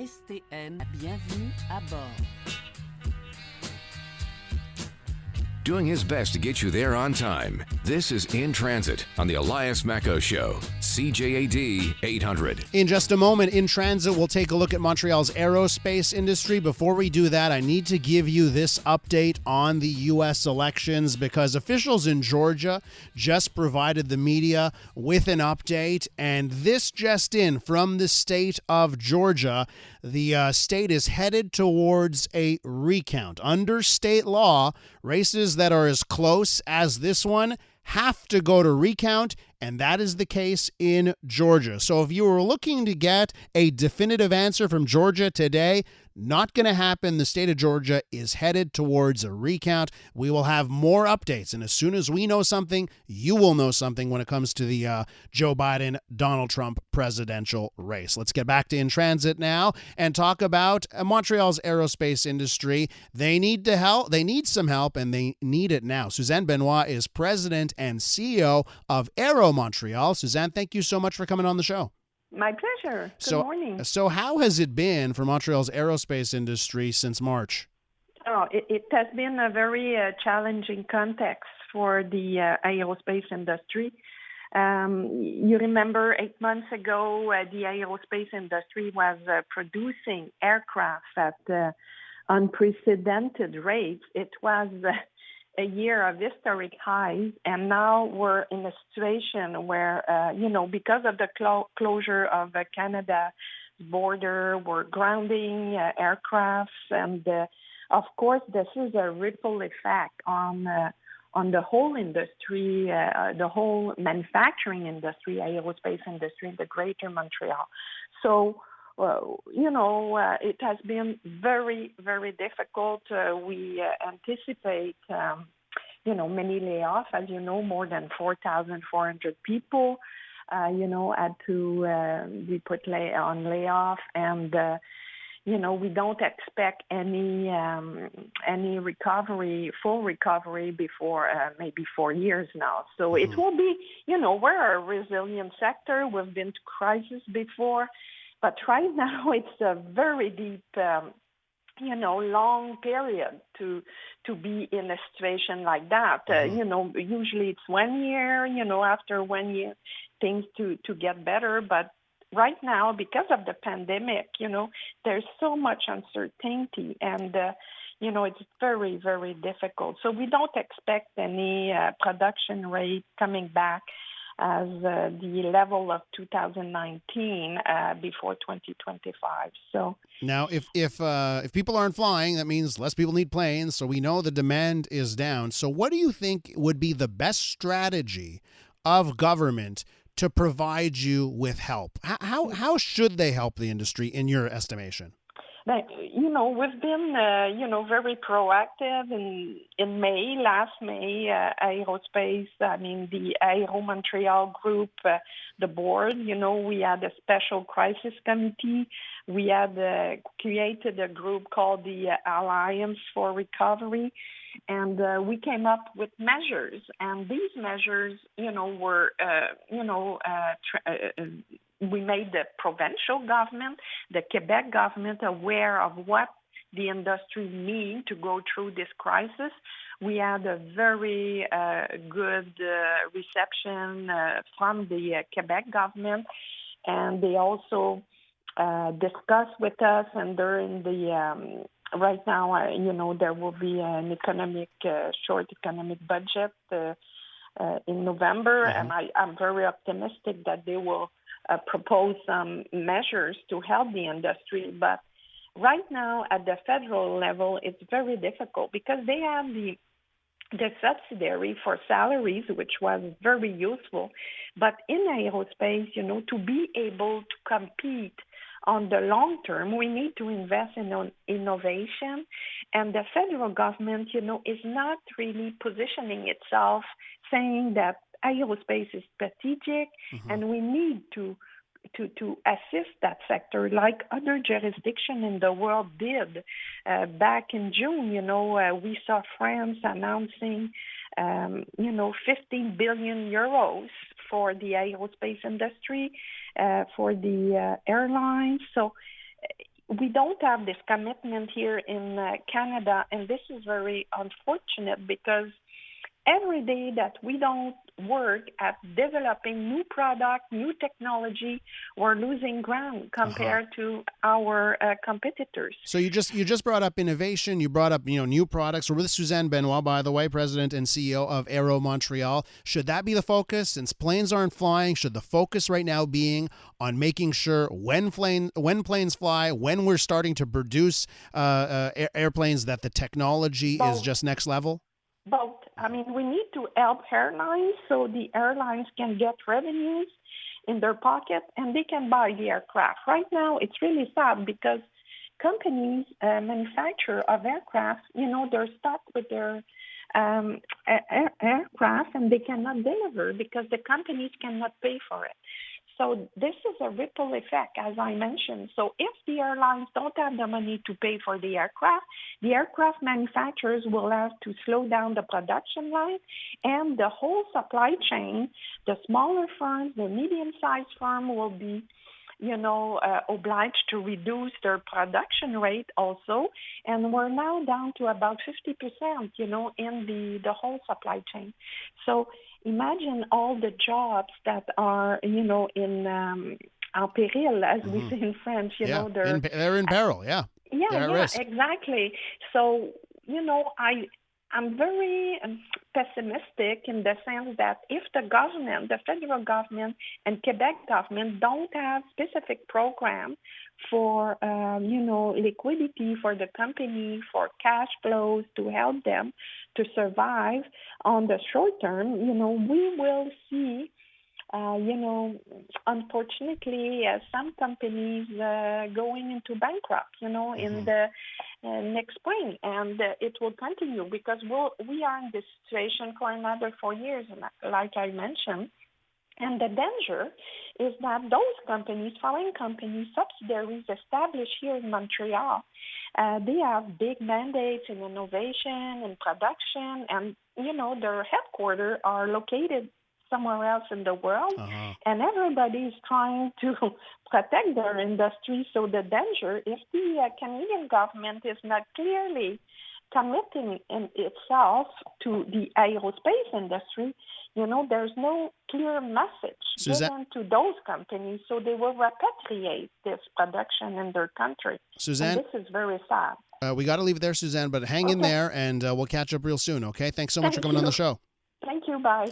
STN, bienvenue à bord. Doing his best to get you there on time. This is In Transit on the Elias Mako Show, CJAD 800. In just a moment, In Transit, we'll take a look at Montreal's aerospace industry. Before we do that, I need to give you this update on the U.S. elections because officials in Georgia just provided the media with an update. And this just in from the state of Georgia, the state is headed towards a recount. Under state law, races that are as close as this one have to go to recount, and that is the case in Georgia. So if you were looking to get a definitive answer from Georgia today, not going to happen. The state of Georgia is headed towards a recount. We will have more updates, and as soon as we know something, you will know something when it comes to the Joe Biden-Donald Trump presidential race. Let's get back to In Transit now and talk about Montreal's aerospace industry. They need some help, and they need it now. Suzanne Benoit is president and CEO of Aéro Montreal. Suzanne, thank you so much for coming on the show. My pleasure. Good morning. So how has it been for Montreal's aerospace industry since March? It has been a very challenging context for the aerospace industry. You remember 8 months ago, the aerospace industry was producing aircraft at unprecedented rates. It was a year of historic highs, and now we're in a situation where, because of the closure of Canada's border, we're grounding aircrafts, and of course, this is a ripple effect on the whole industry, the whole manufacturing industry, aerospace industry in the Greater Montreal. So, it has been very, very difficult. We anticipate, many layoffs. As you know, more than 4,400 people, had to be put on layoff. And, we don't expect any full recovery before maybe 4 years now. So it will be, we're a resilient sector. We've been to crisis before. But right now, it's a very deep, long period to be in a situation like that. Usually it's 1 year, after 1 year, things to get better. But right now, because of the pandemic, there's so much uncertainty and, it's very, very difficult. So we don't expect any production rate coming back as the level of 2019 before 2025. So now, if people aren't flying, that means less people need planes. So we know the demand is down. So what do you think would be the best strategy of government to provide you with help? How should they help the industry in your estimation? We've been, very proactive in last May, aerospace, the Aéro Montreal group, the board, we had a special crisis committee. We had created a group called the Alliance for Recovery, and we came up with measures. And these measures, were, we made the provincial government, the Quebec government, aware of what the industry needs to go through this crisis. We had a very good reception from the Quebec government, and they also discussed with us. And during the right now, there will be an short economic budget in November, and I'm very optimistic that they will propose some measures to help the industry. But right now, at the federal level, it's very difficult because they have the subsidiary for salaries, which was very useful. But in aerospace, to be able to compete on the long term, we need to invest in innovation. And the federal government, is not really positioning itself, saying that aerospace is strategic, and we need to assist that sector like other jurisdictions in the world did. Back in June, we saw France announcing, 15 billion euros for the aerospace industry, for the airlines. So we don't have this commitment here in Canada, and this is very unfortunate because every day that we don't work at developing new product, new technology, we're losing ground compared to our competitors. So you just brought up innovation. You brought up new products. We're with Suzanne Benoit, by the way, President and CEO of Aéro Montréal. Should that be the focus? Since planes aren't flying, should the focus right now being on making sure when planes fly, when we're starting to produce airplanes, that the technology is just next level? Both. I mean, we need to help airlines so the airlines can get revenues in their pocket and they can buy the aircraft. Right now, it's really sad because companies, manufacturer of aircraft, they're stuck with their aircraft and they cannot deliver because the companies cannot pay for it. So this is a ripple effect, as I mentioned. So if the airlines don't have the money to pay for the aircraft manufacturers will have to slow down the production line, and the whole supply chain, the smaller firms, the medium-sized firm will be obliged to reduce their production rate also. And we're now down to about 50%, in the whole supply chain. So imagine all the jobs that are, in en péril, as we say in French. They're in peril, yeah. Yeah, exactly. So, I'm very pessimistic in the sense that if the government, the federal government and Quebec government don't have specific program for, liquidity for the company, for cash flows to help them to survive on the short term, we will see unfortunately, some companies going into bankrupt, in the next spring, and it will continue because we are in this situation for another 4 years, like I mentioned. And the danger is that those companies, foreign companies, subsidiaries established here in Montreal, they have big mandates in innovation and production, and, their headquarters are located somewhere else in the world, and everybody is trying to protect their industry. So the danger, if the Canadian government is not clearly committing in itself to the aerospace industry, there's no clear message given to those companies, so they will repatriate this production in their country. Suzanne, and this is very sad. We got to leave it there, Suzanne, but hang in there, and we'll catch up real soon, okay? Thanks so much for coming on the show. Thank you. Bye.